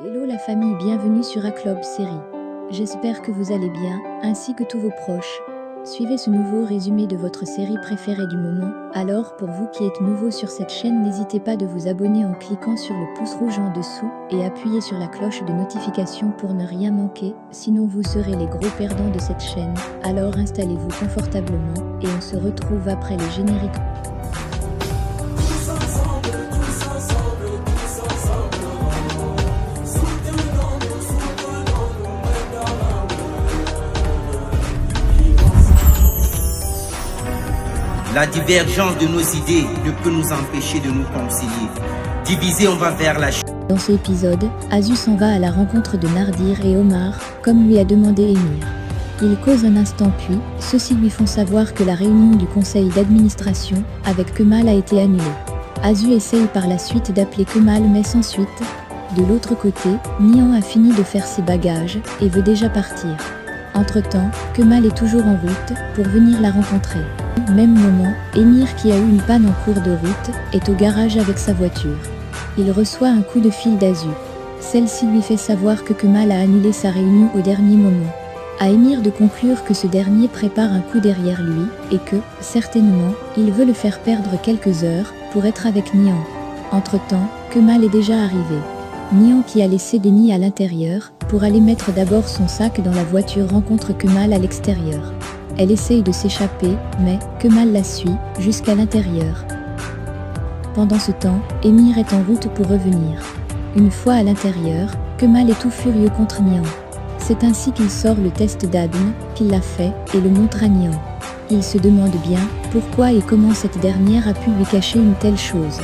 Hello la famille, bienvenue sur Aclob Série. J'espère que vous allez bien, ainsi que tous vos proches. Suivez ce nouveau résumé de votre série préférée du moment. Alors, pour vous qui êtes nouveau sur cette chaîne, n'hésitez pas de vous abonner en cliquant sur le pouce rouge en dessous et appuyez sur la cloche de notification pour ne rien manquer, sinon vous serez les gros perdants de cette chaîne. Alors installez-vous confortablement et on se retrouve après le générique. La divergence de nos idées ne peut nous empêcher de nous concilier. Divisés, on va vers la chute. Dans ce épisode, Azu s'en va à la rencontre de Nardir et Omar, comme lui a demandé Émir. Ils causent un instant puis, ceux-ci lui font savoir que la réunion du conseil d'administration avec Kemal a été annulée. Azu essaye par la suite d'appeler Kemal mais sans suite. De l'autre côté, Nihan a fini de faire ses bagages et veut déjà partir. Entre-temps, Kemal est toujours en route pour venir la rencontrer. Même moment, Émir, qui a eu une panne en cours de route, est au garage avec sa voiture. Il reçoit un coup de fil d'Azu. Celle-ci lui fait savoir que Kemal a annulé sa réunion au dernier moment. À Émir de conclure que ce dernier prépare un coup derrière lui et que, certainement, il veut le faire perdre quelques heures pour être avec Nihan. Entre-temps, Kemal est déjà arrivé. Nihan, qui a laissé Deni à l'intérieur pour aller mettre d'abord son sac dans la voiture, rencontre Kemal à l'extérieur. Elle essaye de s'échapper, mais Kemal la suit jusqu'à l'intérieur. Pendant ce temps, Émir est en route pour revenir. Une fois à l'intérieur, Kemal est tout furieux contre Nihan. C'est ainsi qu'il sort le test d'ADN, qu'il l'a fait, et le montre à Nihan. Il se demande bien pourquoi et comment cette dernière a pu lui cacher une telle chose.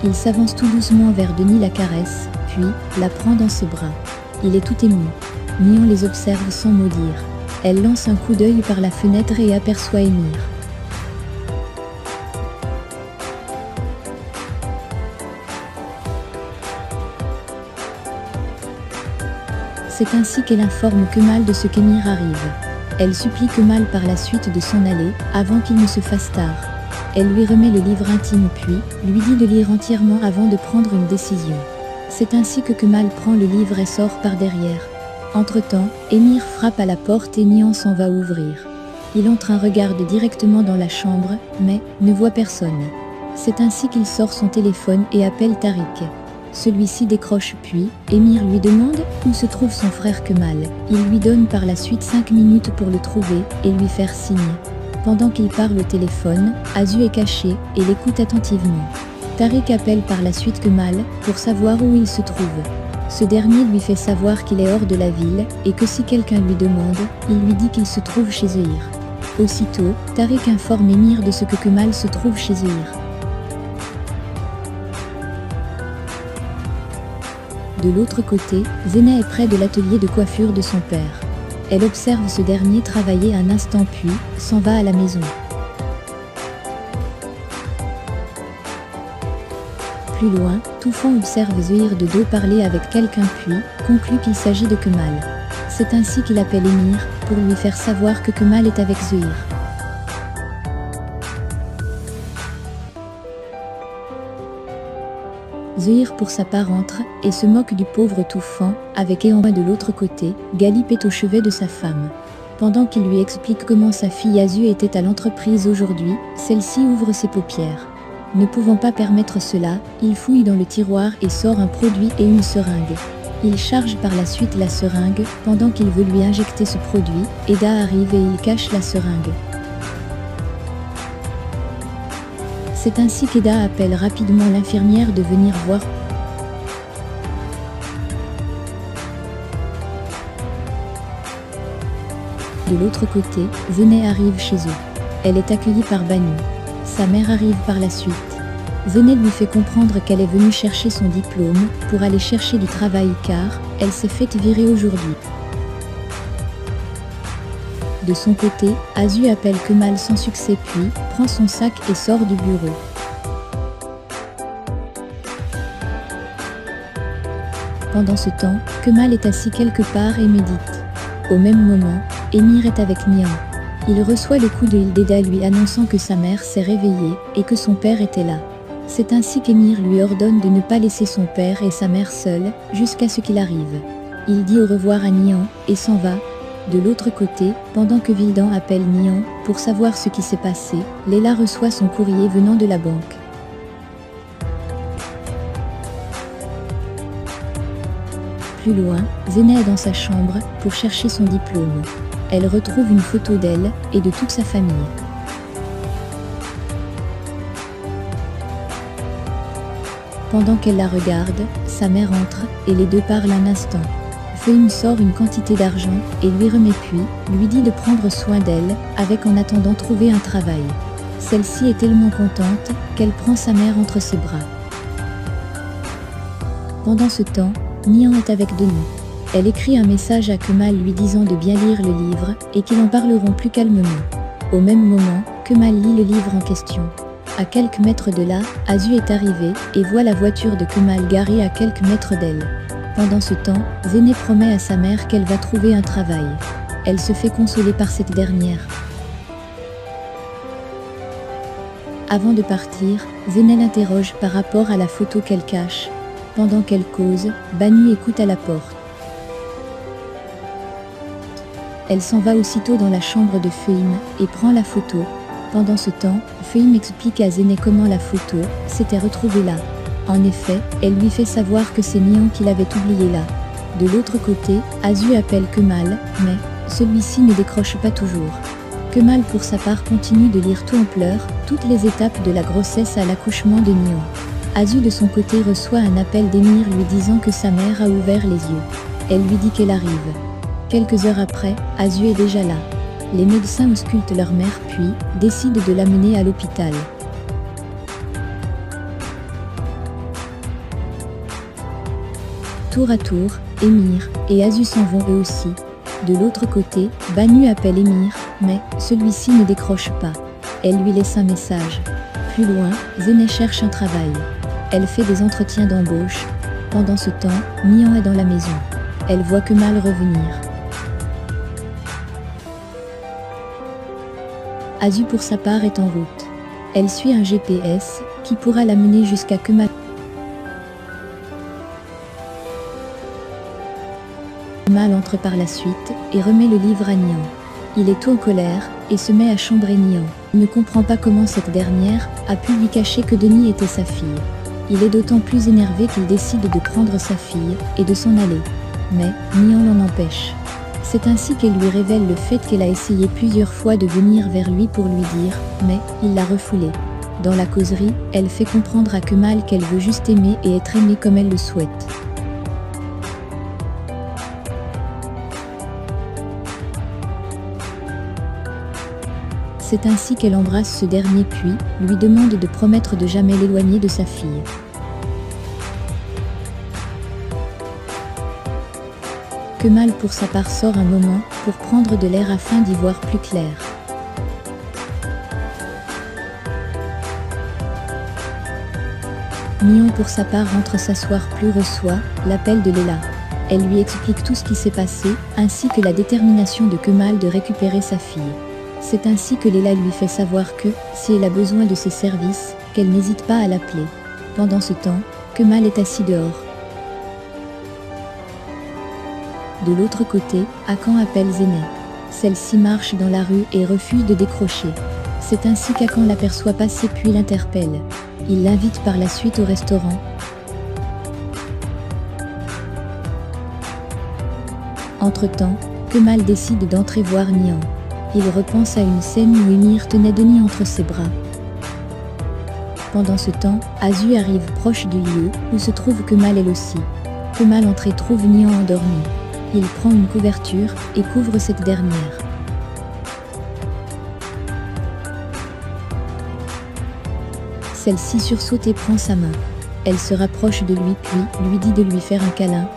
Il s'avance tout doucement vers Deni, la caresse, puis la prend dans ses bras. Il est tout ému. Nihan les observe sans mot dire. Elle lance un coup d'œil par la fenêtre et aperçoit Émir. C'est ainsi qu'elle informe Kemal de ce qu'Émir arrive. Elle supplie Kemal par la suite de s'en aller, avant qu'il ne se fasse tard. Elle lui remet le livre intime puis lui dit de lire entièrement avant de prendre une décision. C'est ainsi que Kemal prend le livre et sort par derrière. Entre-temps, Émir frappe à la porte et Nihan s'en va ouvrir. Il entre et regarde directement dans la chambre, mais ne voit personne. C'est ainsi qu'il sort son téléphone et appelle Tariq. Celui-ci décroche puis, Émir lui demande où se trouve son frère Kemal. Il lui donne par la suite 5 minutes pour le trouver et lui faire signe. Pendant qu'il parle au téléphone, Azu est caché et l'écoute attentivement. Tariq appelle par la suite Kemal pour savoir où il se trouve. Ce dernier lui fait savoir qu'il est hors de la ville et que si quelqu'un lui demande, il lui dit qu'il se trouve chez Zehir. Aussitôt, Tariq informe Émir de ce que Kemal se trouve chez Zehir. De l'autre côté, Zena est près de l'atelier de coiffure de son père. Elle observe ce dernier travailler un instant puis s'en va à la maison. Plus loin, Toufan observe Zehir de dos parler avec quelqu'un puis conclut qu'il s'agit de Kemal. C'est ainsi qu'il appelle Émir pour lui faire savoir que Kemal est avec Zehir. Zehir pour sa part entre et se moque du pauvre Toufan, avec Ehan de l'autre côté, Galip est au chevet de sa femme. Pendant qu'il lui explique comment sa fille Azu était à l'entreprise aujourd'hui, celle-ci ouvre ses paupières. Ne pouvant pas permettre cela, il fouille dans le tiroir et sort un produit et une seringue. Il charge par la suite la seringue, pendant qu'il veut lui injecter ce produit, Eda arrive et il cache la seringue. C'est ainsi qu'Eda appelle rapidement l'infirmière de venir voir. De l'autre côté, Zena arrive chez eux. Elle est accueillie par Banu. Sa mère arrive par la suite. Zena lui fait comprendre qu'elle est venue chercher son diplôme pour aller chercher du travail car elle s'est faite virer aujourd'hui. De son côté, Azu appelle Kemal sans succès puis prend son sac et sort du bureau. Pendant ce temps, Kemal est assis quelque part et médite. Au même moment, Émir est avec Nihan. Il reçoit le coup de d'Eda lui annonçant que sa mère s'est réveillée et que son père était là. C'est ainsi qu'Émir lui ordonne de ne pas laisser son père et sa mère seuls, jusqu'à ce qu'il arrive. Il dit au revoir à Nihan, et s'en va. De l'autre côté, pendant que Vildan appelle Nihan, pour savoir ce qui s'est passé, Layla reçoit son courrier venant de la banque. Plus loin, Zena est dans sa chambre, pour chercher son diplôme. Elle retrouve une photo d'elle, et de toute sa famille. Pendant qu'elle la regarde, sa mère entre, et les deux parlent un instant. Fehim sort une quantité d'argent, et lui remet puis, lui dit de prendre soin d'elle, avec en attendant trouver un travail. Celle-ci est tellement contente, qu'elle prend sa mère entre ses bras. Pendant ce temps, Nihan est avec Denis. Elle écrit un message à Kemal lui disant de bien lire le livre, et qu'ils en parleront plus calmement. Au même moment, Kemal lit le livre en question. À quelques mètres de là, Azu est arrivé, et voit la voiture de Kemal garée à quelques mètres d'elle. Pendant ce temps, Zéné promet à sa mère qu'elle va trouver un travail. Elle se fait consoler par cette dernière. Avant de partir, Zéné l'interroge par rapport à la photo qu'elle cache. Pendant qu'elle cause, Banu écoute à la porte. Elle s'en va aussitôt dans la chambre de Fehim, et prend la photo. Pendant ce temps, Fehim explique à Zéné comment la photo s'était retrouvée là. En effet, elle lui fait savoir que c'est Nihan qui l'avait oubliée là. De l'autre côté, Azu appelle Kemal, mais celui-ci ne décroche pas toujours. Kemal pour sa part continue de lire tout en pleurs, toutes les étapes de la grossesse à l'accouchement de Nihan. Azu de son côté reçoit un appel d'Émir lui disant que sa mère a ouvert les yeux. Elle lui dit qu'elle arrive. Quelques heures après, Azu est déjà là. Les médecins auscultent leur mère puis décident de l'amener à l'hôpital. Tour à tour, Émir et Azu s'en vont eux aussi. De l'autre côté, Banu appelle Émir, mais celui-ci ne décroche pas. Elle lui laisse un message. Plus loin, Zéné cherche un travail. Elle fait des entretiens d'embauche. Pendant ce temps, Nihan est dans la maison. Elle voit Kemal revenir. Azu pour sa part est en route. Elle suit un GPS qui pourra l'amener jusqu'à Kemal. Kemal entre par la suite et remet le livre à Nihan. Il est tout en colère et se met à chambrer Nihan. Il ne comprend pas comment cette dernière a pu lui cacher que Denis était sa fille. Il est d'autant plus énervé qu'il décide de prendre sa fille et de s'en aller. Mais Nihan l'en empêche. C'est ainsi qu'elle lui révèle le fait qu'elle a essayé plusieurs fois de venir vers lui pour lui dire, mais il l'a refoulé. Dans la causerie, elle fait comprendre à Kemal qu'elle veut juste aimer et être aimée comme elle le souhaite. C'est ainsi qu'elle embrasse ce dernier puis lui demande de promettre de jamais l'éloigner de sa fille. Kemal pour sa part sort un moment pour prendre de l'air afin d'y voir plus clair. Nihan pour sa part rentre s'asseoir puis reçoit l'appel de Layla. Elle lui explique tout ce qui s'est passé, ainsi que la détermination de Kemal de récupérer sa fille. C'est ainsi que Layla lui fait savoir que, si elle a besoin de ses services, qu'elle n'hésite pas à l'appeler. Pendant ce temps, Kemal est assis dehors. De l'autre côté, Hakan appelle Zéné. Celle-ci marche dans la rue et refuse de décrocher. C'est ainsi qu'Hakan l'aperçoit passer puis l'interpelle. Il l'invite par la suite au restaurant. Entre-temps, Kemal décide d'entrer voir Nihan. Il repense à une scène où Émir tenait Denis entre ses bras. Pendant ce temps, Azu arrive proche du lieu où se trouve Kemal elle aussi. Kemal entre et trouve Nihan endormi. Il prend une couverture et couvre cette dernière. Celle-ci sursaute et prend sa main. Elle se rapproche de lui puis lui dit de lui faire un câlin.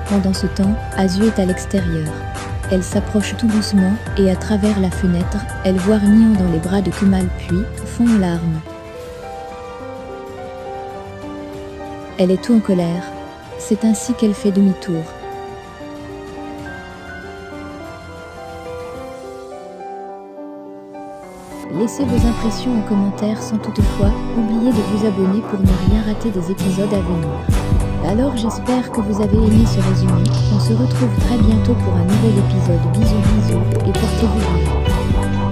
Pendant ce temps, Azu est à l'extérieur. Elle s'approche tout doucement et à travers la fenêtre, elle voit Nihan dans les bras de Kemal puis fond en larmes. Elle est tout en colère. C'est ainsi qu'elle fait demi-tour. Laissez vos impressions en commentaire sans toutefois oublier de vous abonner pour ne rien rater des épisodes à venir. Alors j'espère que vous avez aimé ce résumé, on se retrouve très bientôt pour un nouvel épisode. Bisous bisous et portez-vous bien.